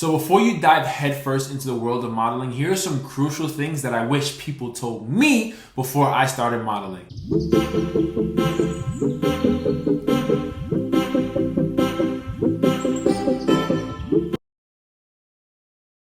So before you dive headfirst into the world of modeling, here are some crucial things that I wish people told me before I started modeling.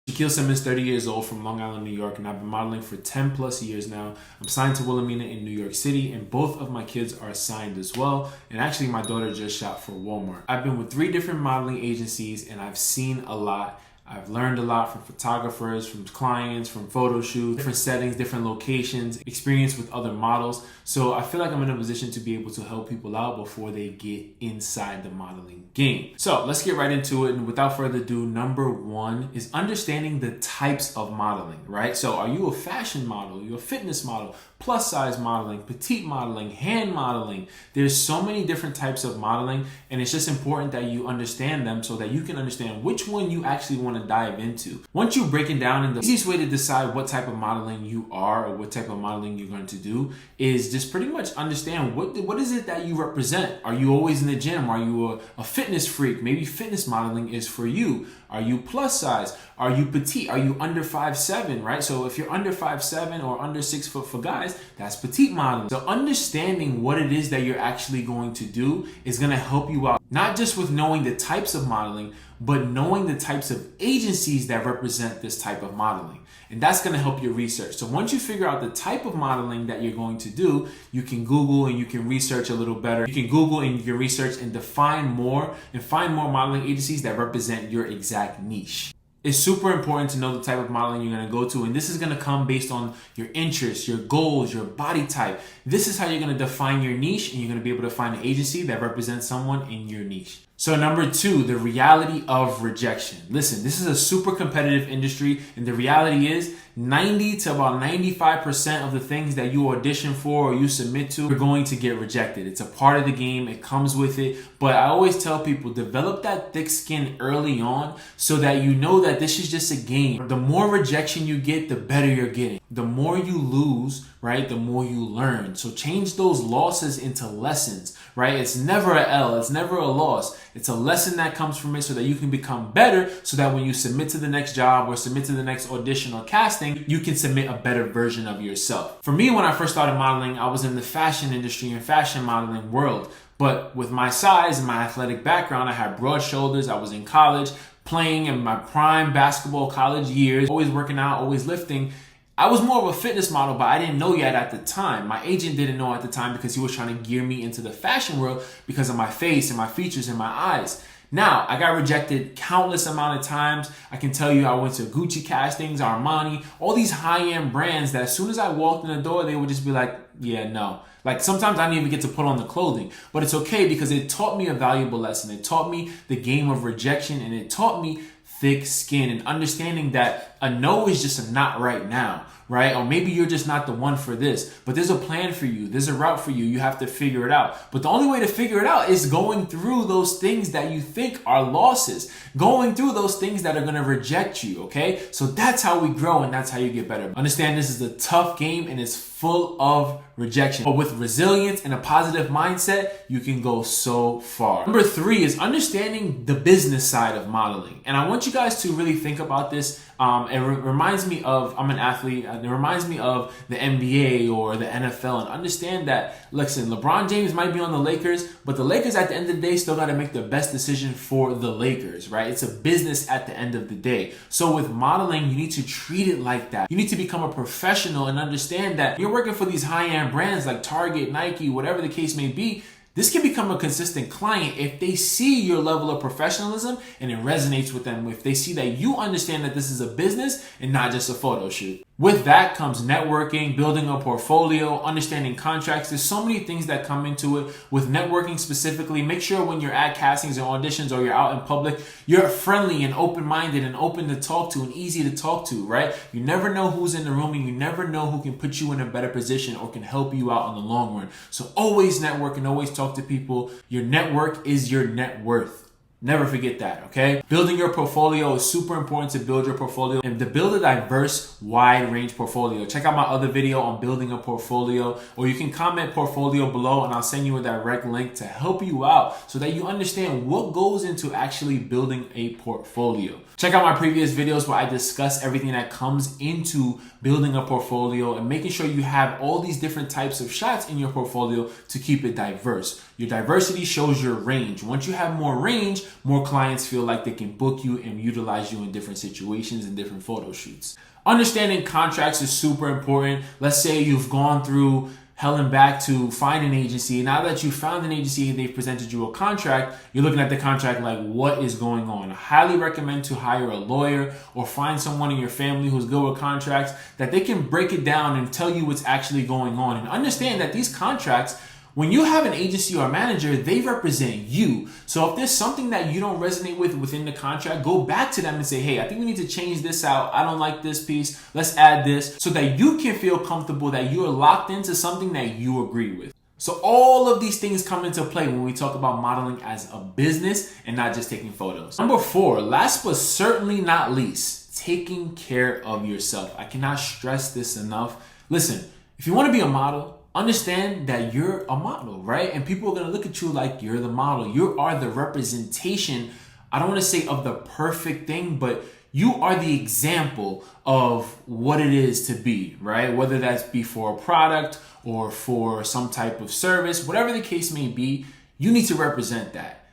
Shaquille Simmons, 30 years old, from Long Island, New York, and I've been modeling for 10 plus years now. I'm signed to Wilhelmina in New York City, and both of my kids are signed as well. And actually, my daughter just shot for Walmart. I've been with 3 different modeling agencies, and I've seen a lot. I've learned a lot from photographers, from clients, from photo shoots, different settings, different locations, experience with other models. So I feel like I'm in a position to be able to help people out before they get inside the modeling game. So let's get right into it. And without further ado, number 1 is understanding the types of modeling, right? So are you a fashion model? Are you a fitness model? Plus size modeling, petite modeling, hand modeling? There's so many different types of modeling, and it's just important that you understand them so that you can understand which one you actually want to dive into. Once you break it down, and the easiest way to decide what type of modeling you are or what type of modeling you're going to do is just pretty much understand what is it that you represent. Are you always in the gym? Are you a fitness freak? Maybe fitness modeling is for you. Are you plus size? Are you petite? Are you under 5'7", right? So if you're under 5'7" or under 6 foot for guys, that's petite modeling. So understanding what it is that you're actually going to do is going to help you out, not just with knowing the types of modeling, but knowing the types of agencies that represent this type of modeling. And that's going to help your research. So once you figure out the type of modeling that you're going to do, you can Google and you can research a little better. You can Google and you can research and define more and find more modeling agencies that represent your exact niche. It's super important to know the type of modeling you're going to go to, and this is going to come based on your interests, your goals, your body type. This is how you're going to define your niche, and you're going to be able to find an agency that represents someone in your niche. So number 2, the reality of rejection. Listen, this is a super competitive industry, and the reality is 90 to about 95% of the things that you audition for or you submit to are going to get rejected. It's a part of the game. It comes with it. But I always tell people, develop that thick skin early on so that you know that this is just a game. The more rejection you get, the better you're getting. The more you lose, right, the more you learn. So change those losses into lessons, right? It's never a L. It's never a loss. It's a lesson that comes from it so that you can become better, so that when you submit to the next job or submit to the next audition or casting, you can submit a better version of yourself. For me, when I first started modeling, I was in the fashion industry and fashion modeling world. But with my size and my athletic background, I had broad shoulders. I was in college, playing in my prime basketball college years, always working out, always lifting. I was more of a fitness model, but I didn't know yet at the time. My agent didn't know at the time because he was trying to gear me into the fashion world because of my face and my features and my eyes. Now, I got rejected countless amount of times. I can tell you I went to Gucci castings, Armani, all these high-end brands that as soon as I walked in the door, they would just be like, yeah, no. Like sometimes I didn't even get to put on the clothing, but it's okay because it taught me a valuable lesson. It taught me the game of rejection, and it taught me thick skin and understanding that a no is just a not right now, right? Or maybe you're just not the one for this, but there's a plan for you. There's a route for you. You have to figure it out. But the only way to figure it out is going through those things that you think are losses, going through those things that are going to reject you, okay? So that's how we grow, and that's how you get better. Understand this is a tough game, and it's full of rejection. But with resilience and a positive mindset, you can go so far. Number 3 is understanding the business side of modeling. And I want you guys to really think about this. It reminds me of, I'm an athlete, and it reminds me of the NBA or the NFL, and understand that, listen, LeBron James might be on the Lakers, but the Lakers at the end of the day still got to make the best decision for the Lakers, right? It's a business at the end of the day. So with modeling, you need to treat it like that. You need to become a professional and understand that you're working for these high-end brands like Target, Nike, whatever the case may be. This can become a consistent client if they see your level of professionalism and it resonates with them, if they see that you understand that this is a business and not just a photo shoot. With that comes networking, building a portfolio, understanding contracts. There's so many things that come into it. With networking specifically, make sure when you're at castings or auditions or you're out in public, you're friendly and open-minded and open to talk to and easy to talk to, right? You never know who's in the room, and you never know who can put you in a better position or can help you out on the long run. So always network and always talk to people. Your network is your net worth. Never forget that, okay? Building your portfolio is super important to build your portfolio and to build a diverse, wide range portfolio. Check out my other video on building a portfolio, or you can comment portfolio below and I'll send you a direct link to help you out so that you understand what goes into actually building a portfolio. Check out my previous videos where I discuss everything that comes into building a portfolio and making sure you have all these different types of shots in your portfolio to keep it diverse. Your diversity shows your range. Once you have more range, more clients feel like they can book you and utilize you in different situations and different photo shoots. Understanding contracts is super important. Let's say you've gone through hell and back to find an agency. Now that you found an agency and they've presented you a contract, you're looking at the contract like, what is going on? I highly recommend to hire a lawyer or find someone in your family who's good with contracts that they can break it down and tell you what's actually going on. And understand that these contracts, when you have an agency or a manager, they represent you. So if there's something that you don't resonate with within the contract, go back to them and say, hey, I think we need to change this out. I don't like this piece. Let's add this, so that you can feel comfortable that you are locked into something that you agree with. So all of these things come into play when we talk about modeling as a business and not just taking photos. Number 4, last but certainly not least, taking care of yourself. I cannot stress this enough. Listen, if you want to be a model, understand that you're a model, right? And people are going to look at you like you're the model. You are the representation, I don't want to say of the perfect thing, but you are the example of what it is to be, right? Whether that's be for a product or for some type of service, whatever the case may be, you need to represent that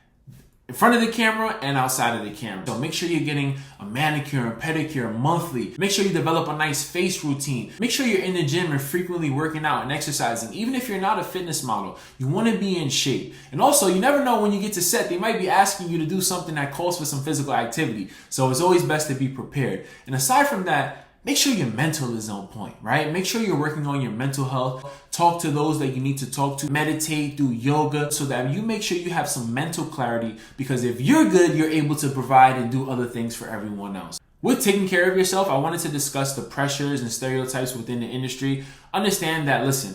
in front of the camera and outside of the camera. So make sure you're getting a manicure and pedicure monthly. Make sure you develop a nice face routine. Make sure you're in the gym and frequently working out and exercising. Even if you're not a fitness model, you want to be in shape. And also, you never know when you get to set, they might be asking you to do something that calls for some physical activity. So it's always best to be prepared. And aside from that, make sure your mental is on point, right? Make sure you're working on your mental health. Talk to those that you need to talk to. Meditate, do yoga, so that you make sure you have some mental clarity, because if you're good, you're able to provide and do other things for everyone else. With taking care of yourself, I wanted to discuss the pressures and stereotypes within the industry. Understand that, listen,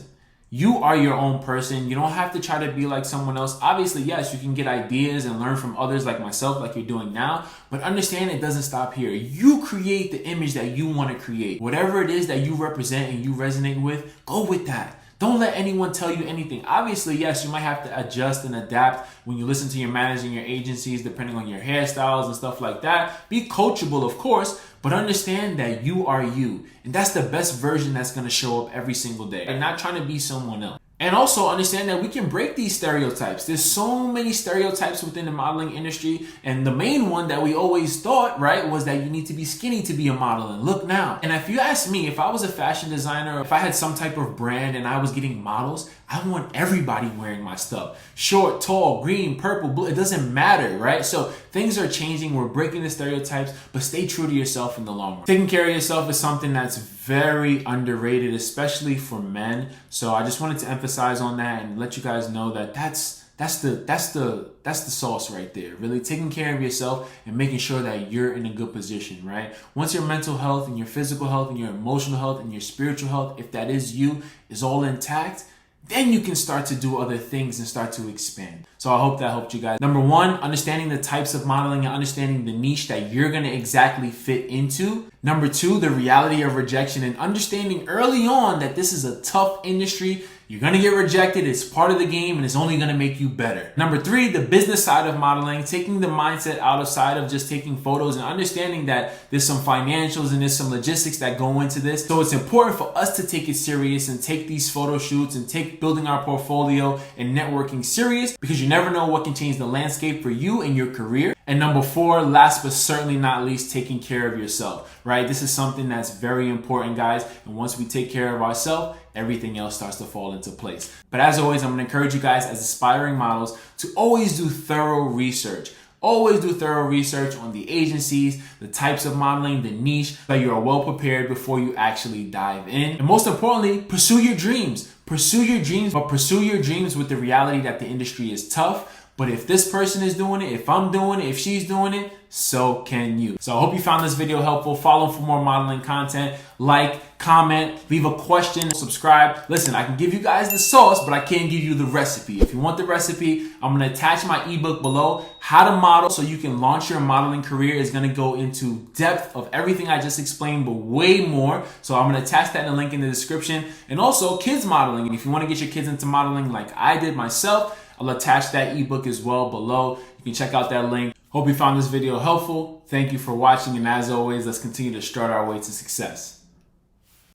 you are your own person. You don't have to try to be like someone else. Obviously, yes, you can get ideas and learn from others like myself, like you're doing now, but understand it doesn't stop here. You create the image that you want to create. Whatever it is that you represent and you resonate with, go with that. Don't let anyone tell you anything. Obviously, yes, you might have to adjust and adapt when you listen to your manager and your agencies, depending on your hairstyles and stuff like that. Be coachable, of course, but understand that you are you. And that's the best version that's going to show up every single day. And not trying to be someone else. And also understand that we can break these stereotypes. There's so many stereotypes within the modeling industry. And the main one that we always thought, right, was that you need to be skinny to be a model. And look now. And if you ask me, if I was a fashion designer, if I had some type of brand and I was getting models, I want everybody wearing my stuff. Short, tall, green, purple, blue, it doesn't matter, right? So things are changing. We're breaking the stereotypes, but stay true to yourself in the long run. Taking care of yourself is something that's very underrated, especially for men. So I just wanted to emphasize on that and let you guys know that that's the sauce right there. Really taking care of yourself and making sure that you're in a good position, right? Once your mental health and your physical health and your emotional health and your spiritual health, if that is you, is all intact, then you can start to do other things and start to expand. So I hope that helped you guys. Number 1, understanding the types of modeling and understanding the niche that you're going to exactly fit into. Number 2, the reality of rejection and understanding early on that this is a tough industry. You're going to get rejected. It's part of the game and it's only going to make you better. Number 3, the business side of modeling, taking the mindset outside of just taking photos and understanding that there's some financials and there's some logistics that go into this. So it's important for us to take it serious and take these photo shoots and take building our portfolio and networking serious, because you never know what can change the landscape for you and your career. And number 4, last but certainly not least, taking care of yourself, right? This is something that's very important, guys. And once we take care of ourselves, everything else starts to fall into place. But as always, I'm going to encourage you guys as aspiring models to always do thorough research. Always do thorough research on the agencies, the types of modeling, the niche, so that you are well prepared before you actually dive in. And most importantly, pursue your dreams. Pursue your dreams, but pursue your dreams with the reality that the industry is tough. But if this person is doing it, if I'm doing it, if she's doing it, so can you. So I hope you found this video helpful. Follow for more modeling content. Like, comment, leave a question, subscribe. Listen, I can give you guys the sauce, but I can't give you the recipe. If you want the recipe, I'm gonna attach my ebook below. How to model so you can launch your modeling career is gonna go into depth of everything I just explained, but way more. So I'm gonna attach that in the link in the description. And also kids modeling. And if you wanna get your kids into modeling like I did myself, I'll attach that ebook as well below. You can check out that link. Hope you found this video helpful. Thank you for watching. And as always, let's continue to strut our way to success.